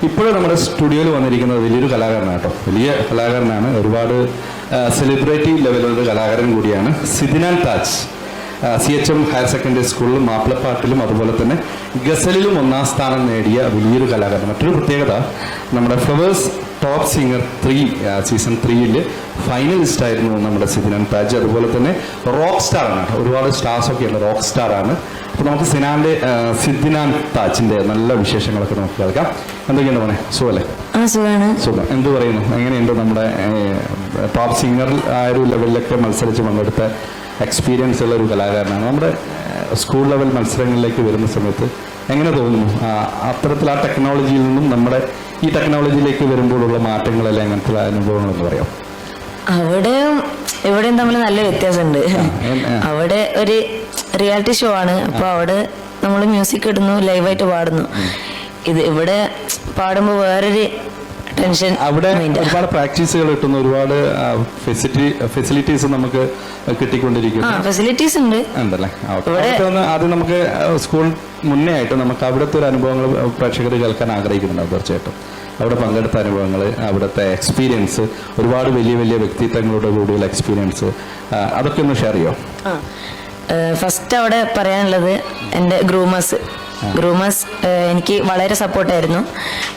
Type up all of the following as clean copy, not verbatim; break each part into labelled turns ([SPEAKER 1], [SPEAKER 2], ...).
[SPEAKER 1] ഇപ്പോഴും നമ്മുടെ സ്റ്റുഡിയോയിൽ വന്നിരിക്കുന്നത് വലിയൊരു കലാകാരനാണ് കേട്ടോ, വലിയ കലാകാരനാണ്, ഒരുപാട് സെലിബ്രിറ്റി ലെവലുള്ള കലാകാരൻ കൂടിയാണ്. സിദ്നാൻ താജ് CHM ഹയർ സെക്കൻഡറി സ്കൂളിലും മാപ്പിളപ്പാട്ടിലും അതുപോലെ തന്നെ ഗസലിലും 1ാം സ്ഥാനം നേടിയ വലിയൊരു കലാകാരൻ. മറ്റൊരു പ്രത്യേകത, നമ്മുടെ flowers top singer 3 season 3 finalist ആയിരുന്നു നമ്മുടെ സിദ്നാൻ താജ്. അതുപോലെ തന്നെ റോക്ക് സ്റ്റാറാണ്, ഒരുപാട് സ്റ്റാർസൊക്കെ ഉള്ള റോക്ക് സ്റ്റാറാണ്. അപ്പോൾ നമുക്ക് സിദ്നാൻ താജിന്റെ നല്ല വിശേഷങ്ങളൊക്കെ നമുക്ക് കേൾക്കാം. എന്തൊക്കെയാണ് മോനെ, സുഖമല്ലേ? സുഖം. എന്ത് പറയുന്നു, എങ്ങനെയുണ്ട് നമ്മുടെ ടോപ്പ് സിംഗർ ആ ഒരു ലെവലിലൊക്കെ മത്സരിച്ച് പങ്കെടുത്ത എക്സ്പീരിയൻസ് ഉള്ള ഒരു കലാകാരനാണ്. നമ്മുടെ സ്കൂൾ ലെവൽ മത്സരങ്ങളിലേക്ക് വരുന്ന സമയത്ത് എങ്ങനെ തോന്നുന്നു, അത്തരത്തിൽ ആ ടെക്നോളജിയിൽ നിന്നും നമ്മുടെ ഈ ടെക്നോളജിയിലേക്ക് വരുമ്പോഴുള്ള മാറ്റങ്ങളെല്ലാം അങ്ങനത്തെ അനുഭവങ്ങളെന്ന് പറയാം?
[SPEAKER 2] ഇവിടെയും തമ്മിൽ നല്ല വ്യത്യാസമുണ്ട്. അവിടെ ഒരു റിയാലിറ്റി ഷോ ആണ്, അപ്പോൾ അവിടെ നമ്മൾ മ്യൂസിക് ഇടുന്നു, ലൈവായിട്ട് പാടുന്നു. ഇവിടെ പാടുമ്പോൾ വേറൊരു ടെൻഷൻ.
[SPEAKER 1] അവിടെ ഒരുപാട് പ്രാക്ടീസുകൾ കിട്ടുന്നു, ഒരുപാട് ഫെസിലിറ്റീസ് നമുക്ക് കിട്ടിക്കൊണ്ടിരിക്കുന്നു.
[SPEAKER 2] ഫെസിലിറ്റീസ് ഉണ്ട്
[SPEAKER 1] ഉണ്ടല്ലേ? ആദ്യം നമുക്ക് സ്കൂൾ മുന്നേ ആയിട്ട് നമുക്ക് അവിടുത്തെ ഒരു അനുഭവങ്ങൾ പ്രേക്ഷകർ കേൾക്കാൻ ആഗ്രഹിക്കുന്നുണ്ടാവും. തീർച്ചയായിട്ടും അവിടെ പങ്കെടുത്ത അനുഭവങ്ങൾ, അവിടുത്തെ എക്സ്പീരിയൻസ്, ഒരുപാട് വലിയ വലിയ വ്യക്തിത്വങ്ങളുടെ കൂടിയുള്ള എക്സ്പീരിയൻസ്, അതൊക്കെ ഒന്ന് ഷെയർ ചെയ്യോ?
[SPEAKER 2] ഫസ്റ്റ് അവിടെ പറയാനുള്ളത് എൻ്റെ ഗ്രൂമേഴ്സ് എനിക്ക് വളരെ സപ്പോർട്ടായിരുന്നു.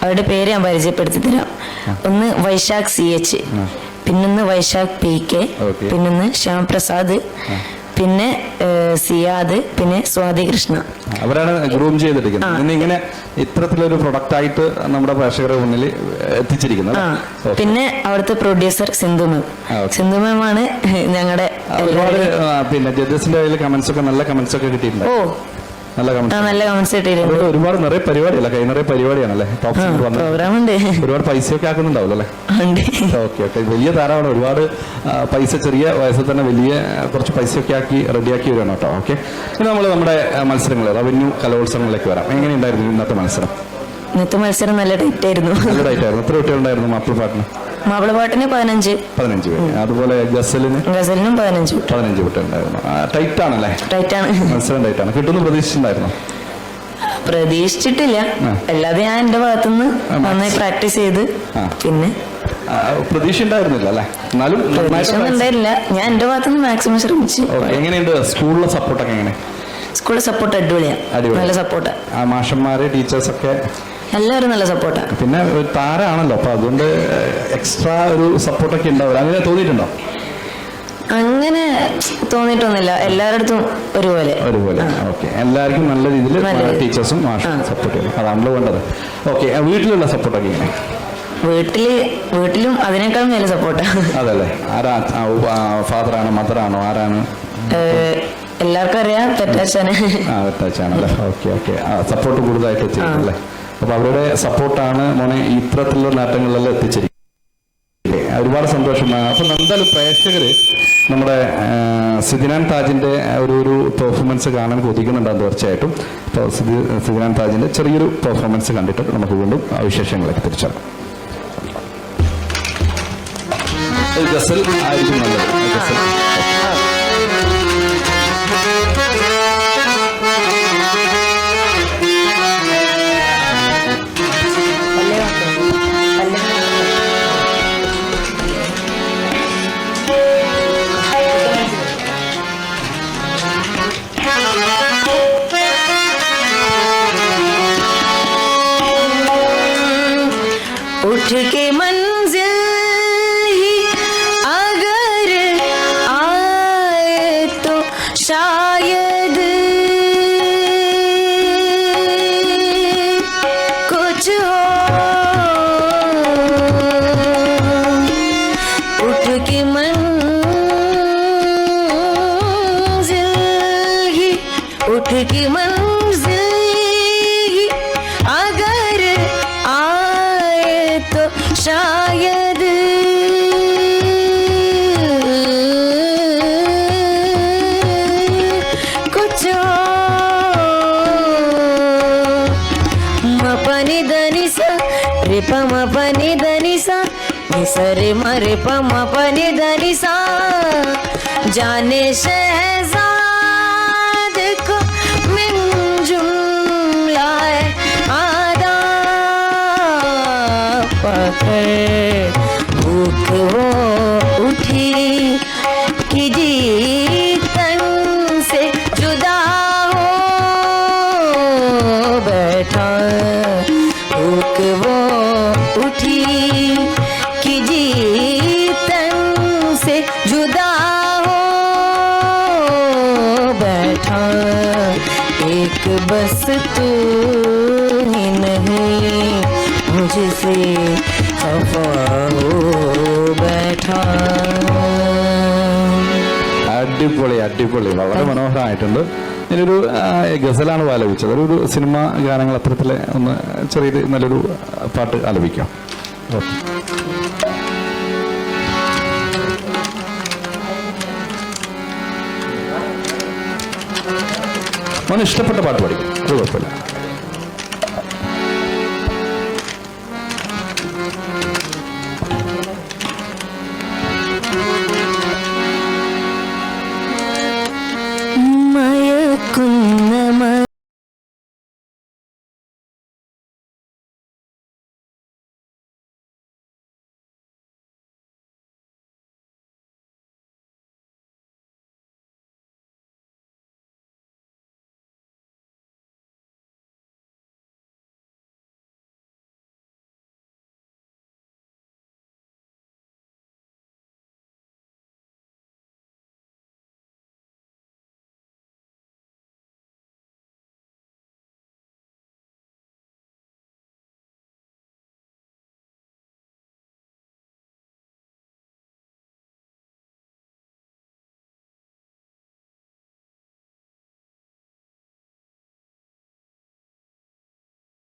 [SPEAKER 2] അവരുടെ പേര് ഞാൻ പരിചയപ്പെടുത്തി തരാം. ഒന്ന് വൈശാഖ് CH, പിന്നൊന്ന് വൈശാഖ് PK, പിന്നൊന്ന് ശ്യാംപ്രസാദ്, പിന്നെ സിയാദ്, പിന്നെ സ്വാതി കൃഷ്ണ.
[SPEAKER 1] അവരാണ് ഗ്രൂം ചെയ്തിരിക്കുന്നത്. ഇങ്ങനെ ഇത്തരത്തിലൊരു പ്രൊഡക്റ്റ് ആയിട്ട് നമ്മുടെ പ്രേക്ഷകരുടെ മുന്നിൽ എത്തിച്ചിരിക്കുന്നത്.
[SPEAKER 2] പിന്നെ അവിടുത്തെ പ്രൊഡ്യൂസർ സിന്ധു മാം ആണ് ഞങ്ങളുടെ
[SPEAKER 1] ഒരുപാട് പിന്നെ ജഡ്ജസിന്റെ കമന്റ്സ് ഒക്കെ നല്ല കമന്റ്സ് ഒക്കെ കിട്ടിയിട്ടുണ്ട്. നല്ല കമന്റ്സ് കിട്ടിയിട്ടുണ്ട്. ഒരുപാട് നിറയെ പരിപാടിയല്ല, കൈ നിറയെ പരിപാടിയാണല്ലേ ടോപ്പ് സിംഗർ വന്നത്. ഒരുപാട് പൈസയൊക്കെ ആക്കുന്നുണ്ടാവല്ലോ അല്ലേ? ഓക്കെ. വലിയ താരമാണ്, ഒരുപാട് പൈസ ചെറിയ വയസ്സിൽ തന്നെ വലിയ കുറച്ച് പൈസയൊക്കെ ആക്കി റെഡിയാക്കി വരികയാണ് കേട്ടോ. ഓക്കെ, ഇനി നമ്മൾ നമ്മുടെ മത്സരങ്ങൾ റവന്യൂ കലോത്സവങ്ങളിലേക്ക് വരാം. എങ്ങനെയുണ്ടായിരുന്നു ഇന്നത്തെ മത്സരം?
[SPEAKER 2] ഇന്നത്തെ മത്സരം നല്ല ടൈറ്റ് ആയിരുന്നു.
[SPEAKER 1] എത്ര കുട്ടികളുണ്ടായിരുന്നു മാപ്പിളപ്പാട്ടിന്?
[SPEAKER 2] മാപ്പിളപ്പാട്ടിന് 15
[SPEAKER 1] പേര്. അതുപോലെ ഗസലിനും 15 കുട്ടികളുണ്ടായിരുന്നു. ടൈറ്റ് ആണല്ലേ? മത്സരം ടൈറ്റ് ആണ്. കിട്ടുന്ന
[SPEAKER 2] പ്രതീക്ഷിച്ചിട്ടില്ല. അല്ലാതെ ഞാൻ എന്റെ ഭാഗത്തുനിന്ന് നന്നായി പ്രാക്ടീസ് ചെയ്ത് പിന്നെ
[SPEAKER 1] പ്രതീക്ഷ ഉണ്ടായിരുന്നില്ല അല്ലേ? എന്നാലും
[SPEAKER 2] ഉണ്ടായില്ല. ഞാൻ എന്റെ ഭാഗത്തുനിന്ന് മാക്സിമം ശ്രമിച്ചു.
[SPEAKER 1] എങ്ങനെയുണ്ട് സ്കൂളിലെ സപ്പോർട്ടൊക്കെ? എങ്ങനെ?
[SPEAKER 2] സ്കൂളിലെ സപ്പോർട്ട് അടിപൊളിയാണ്, നല്ല സപ്പോർട്ടാ.
[SPEAKER 1] മാഷന്മാര് ടീച്ചേഴ്സ് ഒക്കെ
[SPEAKER 2] എല്ലാവരും നല്ല സപ്പോർട്ടാണ്.
[SPEAKER 1] പിന്നെ ഒരു താരമാണല്ലോ, അപ്പൊ അതുകൊണ്ട് എക്സ്ട്രാ ഒരു സപ്പോർട്ടൊക്കെ ഉണ്ടാവില്ല. അങ്ങനെ തോന്നിയിട്ടുണ്ടോ?
[SPEAKER 2] അങ്ങനെ തോന്നിയിട്ടൊന്നുമില്ല, എല്ലാവരുടെ ഒരുപോലെ.
[SPEAKER 1] ഓക്കെ, എല്ലാവർക്കും നല്ല രീതിയിൽ ടീച്ചേഴ്സും മാഷും സപ്പോർട്ട് ചെയ്യും, അതാണല്ലോ വേണ്ടത്. ഓക്കെ, വീട്ടിലുള്ള സപ്പോർട്ടൊക്കെ എങ്ങനെ?
[SPEAKER 2] വീട്ടിലും അതിനേക്കാളും നല്ല സപ്പോർട്ടാണ്.
[SPEAKER 1] അതല്ലേ? ആരാ, ഫാദറാണോ മദറാണോ ആരാണ്?
[SPEAKER 2] എല്ലാവർക്കും അറിയാം,
[SPEAKER 1] പെറ്റാച്ചാണല്ലേ? ഓക്കെ. സപ്പോർട്ട് കൂടുതലായിട്ട് വെച്ചിട്ടുണ്ടല്ലേ? അപ്പൊ അവരുടെ സപ്പോർട്ടാണ് മോനെ ഇത്തരത്തിലുള്ള നേട്ടങ്ങളിലെല്ലാം എത്തിച്ചിരിക്കുന്നത്. ഒരുപാട് സന്തോഷമാണ്. അപ്പൊ എന്തായാലും പ്രേക്ഷകര് നമ്മുടെ സിദ്നാൻ താജിന്റെ ഒരു പെർഫോമൻസ് കാണാൻ കൊതിക്കുന്നുണ്ടാകും തീർച്ചയായിട്ടും. അപ്പോൾ സിദ്നാൻ താജിന്റെ ചെറിയൊരു പെർഫോമൻസ് കണ്ടിട്ട് നമുക്ക് വീണ്ടും വിശേഷങ്ങളിലേക്ക് തിരിച്ചറിയാം. ഗസൽ ആയിരിക്കും നല്ലത്. ഗസൽ
[SPEAKER 2] उठ के मंजिल ही अगर आए तो शायद कुछ हो। उठ के मंजिल ही, उठ के मंजिल ही अगर आए तो शायद कुछ मपनी दनी सा रे पम पनी दनी सा निसरे मरे पम पनी दनी सा जाने शहजाद को मिन जुमलाए आदा पाकर भूख वो उठी कि जी तन से जुदा हो बैठा भूख वो उठी कि जी तन से जुदा हो बैठा एक बस तू ही नहीं मुझसे खफा हो बैठा.
[SPEAKER 1] അടിപൊളി അടിപൊളി വളരെ മനോഹരമായിട്ടുണ്ട്. ഇതിലൊരു ഗസലാണ് ആലപിച്ചത്. ഒരു സിനിമ ഗാനങ്ങൾ അത്തരത്തിലെ ഒന്ന് ചെറിയൊരു നല്ലൊരു പാട്ട് ആലപിക്കാം. ഓക്കെ. മോന് ഇഷ്ടപ്പെട്ട പാട്ട് പഠിക്കും, അത് കുഴപ്പമില്ല.
[SPEAKER 2] മയക്കുന്ന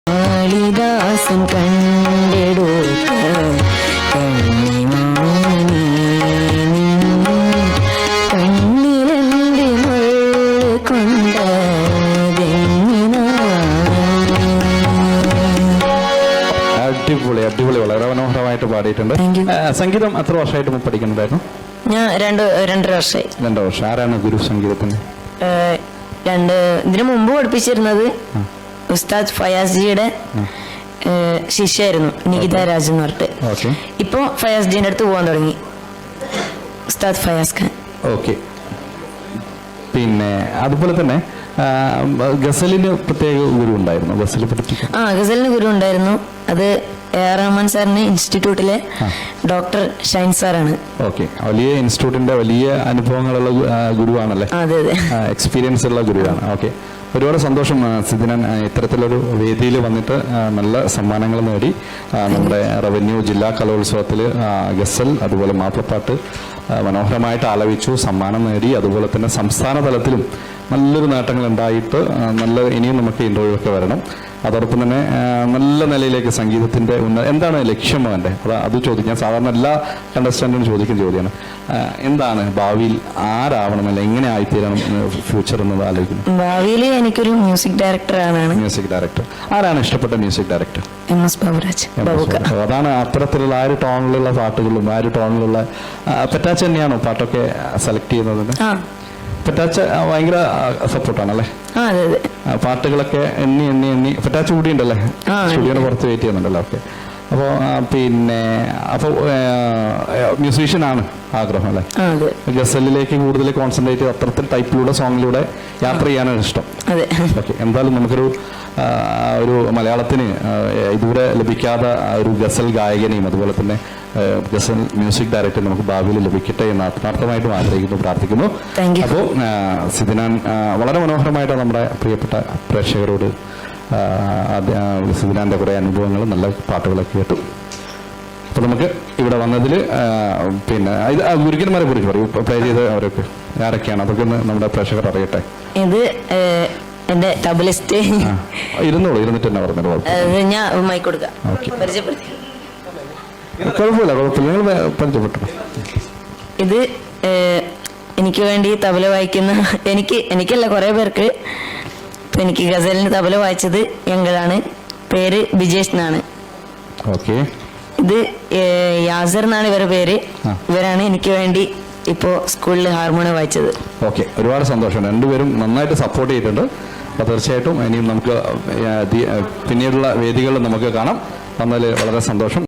[SPEAKER 2] കാളിദാസൻ കണ്ടെടുത്ത കണ്ണിമാനേ കണ്ണിലെന്റെ മുള്ള കൊണ്ടതെങ്ങിനാ.
[SPEAKER 1] അടിപൊളി അടിപൊളി വളരെ മനോഹരമായിട്ട് പാടിയിട്ടുണ്ട്. സംഗീതം എത്ര വർഷമായിട്ട് പഠിക്കുന്നുണ്ടായിരുന്നു?
[SPEAKER 2] ഞാൻ രണ്ടര വർഷമായി.
[SPEAKER 1] 2 വർഷം. ആരാണ് ഗുരു സംഗീതത്തിന്?
[SPEAKER 2] ഇതിനു മുമ്പ് പഠിപ്പിച്ചിരുന്നത് ഉസ്താദ് ഫയാസ് ജിയുടെ ശിഷ്യായിരുന്നു, നികിത രാജ് എന്ന് പറഞ്ഞിട്ട്. ഇപ്പൊ ഫയാസ് ജിന്റെ അടുത്ത് പോകാൻ തുടങ്ങി, ഉസ്താദ് ഫയാസ് ഖാൻ.
[SPEAKER 1] ഓക്കെ. പിന്നെ അതുപോലെ തന്നെ ഗസലിന് പ്രത്യേക ഗുരു ഉണ്ടായിരുന്നു, ഗസൽ പഠിപ്പിക്കാൻ?
[SPEAKER 2] ഗസലിന് ഗുരു ഉണ്ടായിരുന്നു. അത് AR റഹ്മാൻ സാറിന് ഇൻസ്റ്റിറ്റ്യൂട്ടിലെ ഡോക്ടർ ഷൈൻ സാറാണ്.
[SPEAKER 1] ഓക്കെ. വലിയ ഇൻസ്റ്റിറ്റ്യൂട്ടിന്റെ വലിയ അനുഭവങ്ങളുള്ള ഗുരുവാണല്ലേ?
[SPEAKER 2] അതെ അതെ,
[SPEAKER 1] എക്സ്പീരിയൻസ് ഉള്ള ഗുരുവാണ്. ഓക്കെ. ഒരുപാട് സന്തോഷം സിദിനാൻ ഇത്തരത്തിലൊരു വേദിയിൽ വന്നിട്ട് നല്ല സമ്മാനങ്ങൾ നേടി. നമ്മുടെ റവന്യൂ ജില്ലാ കലോത്സവത്തിൽ ഗസൽ അതുപോലെ മാപ്പിളപ്പാട്ട് മനോഹരമായിട്ട് ആലപിച്ചു, സമ്മാനം നേടി. അതുപോലെ തന്നെ സംസ്ഥാന തലത്തിലും നല്ലൊരു നേട്ടങ്ങൾ ഉണ്ടായിട്ട് ഇനിയും നമുക്ക് ഇന്റർവ്യൂ ഒക്കെ വരണം. അതോടൊപ്പം തന്നെ നല്ല നിലയിലേക്ക് സംഗീതത്തിന്റെ എന്താണ് ലക്ഷ്യം അവൻ്റെ, അത് ചോദിക്കാൻ സാധാരണ എല്ലാ കണ്ടസ്റ്റന്റിനും ചോദിക്കുന്ന ചോദ്യമാണ്. എന്താണ് ഭാവിയിൽ ആരാവണമെന്നല്ല, എങ്ങനെ ആയിത്തീരണം ഫ്യൂച്ചർ എന്നത് ആലോചിക്കുന്നു?
[SPEAKER 2] ഭാവിയിൽ എനിക്കൊരു മ്യൂസിക് ഡയറക്ടർ ആണ്.
[SPEAKER 1] മ്യൂസിക് ഡയറക്ടർ ആരാണ് ഇഷ്ടപ്പെട്ട മ്യൂസിക് ഡയറക്ടർ?
[SPEAKER 2] MS ബാബുരാജ്.
[SPEAKER 1] അതാണ് അത്തരത്തിലുള്ള ആ ഒരു ടോണിലുള്ള പാട്ടുകളും ആ ഒരു ടോണിലുള്ള പെറ്റാച്ച തന്നെയാണോ പാട്ടൊക്കെ സെലക്ട് ചെയ്യുന്നത്? പെറ്റാച്ച ഭയങ്കര സപ്പോർട്ടാണല്ലേ? പാട്ടുകളൊക്കെ എണ്ണി പെറ്റാച്ച കൂടി ഉണ്ടല്ലേ, സ്റ്റുഡിയോന് പുറത്ത് വെയിറ്റ് ചെയ്യുന്നുണ്ടല്ലോ. ഓക്കെ. അപ്പോൾ അപ്പോൾ മ്യൂസീഷ്യനാണ് ആഗ്രഹം അല്ലേ? ഗസലിലേക്ക് കൂടുതൽ കോൺസെൻട്രേറ്റ് ചെയ്ത് അത്തരത്തിൽ ടൈപ്പിലൂടെ സോങ്ങിലൂടെ യാത്ര ചെയ്യാനാണ് ഇഷ്ടം. ഓക്കെ. എന്തായാലും നമുക്കൊരു മലയാളത്തിന് ഇതുവരെ ലഭിക്കാത്ത ഒരു ഗസൽ ഗായകനെയും അതുപോലെ തന്നെ ഗസൽ മ്യൂസിക് ഡയറക്ടർ നമുക്ക് ഭാവിയിൽ ലഭിക്കട്ടെ എന്ന് ആത്മാർത്ഥമായിട്ടും ആഗ്രഹിക്കുന്നു, പ്രാർത്ഥിക്കുന്നു. അപ്പോൾ സിദിനാൻ വളരെ മനോഹരമായിട്ട് നമ്മുടെ പ്രിയപ്പെട്ട പ്രേക്ഷകരോട് സിദിനാന്റെ കുറെ അനുഭവങ്ങൾ നല്ല പാട്ടുകളൊക്കെ കേട്ടു. അപ്പൊ നമുക്ക് ഇവിടെ വന്നതിൽ ഇത് ഗുരുക്കന്മാരെ കുറിച്ച് പറയൂ, പ്ലേ ചെയ്ത് അവരൊക്കെ ആരൊക്കെയാണ്, അതൊക്കെ ഒന്ന് നമ്മുടെ പ്രേക്ഷകർ അറിയട്ടെ.
[SPEAKER 2] ഇത് എന്റെ തബലിസ്റ്റ്.
[SPEAKER 1] ഇരുന്നിട്ട് തന്നെ പറഞ്ഞത്
[SPEAKER 2] ഞാൻ മൈക്ക് കൊടുക്കാം.
[SPEAKER 1] കുഴപ്പമില്ല നിങ്ങൾ പരിചയപ്പെട്ടു.
[SPEAKER 2] ഇത് എനിക്ക് വേണ്ടി തബല വായിക്കുന്ന എനിക്കല്ല കുറെ പേർക്ക്. എനിക്ക് ഗസലിന് തബല വായിച്ചത് ഞങ്ങളാണ്. പേര് ബിജേഷ് എന്നാണ്. ഇത് യാസർ എന്നാണ് ഇവരുടെ പേര്. ഇവരാണ് എനിക്ക് വേണ്ടി ഇപ്പോ സ്കൂളിൽ ഹാർമോണിയം വായിച്ചത്.
[SPEAKER 1] ഓക്കെ. ഒരുപാട് സന്തോഷം. രണ്ടുപേരും നന്നായിട്ട് സപ്പോർട്ട് ചെയ്തിട്ടുണ്ട്. അപ്പോൾ തീർച്ചയായിട്ടും ഇനിയും നമുക്ക് പിന്നീടുള്ള വേദികളിൽ നമുക്ക് കാണാം. വന്നതിൽ വളരെ സന്തോഷം.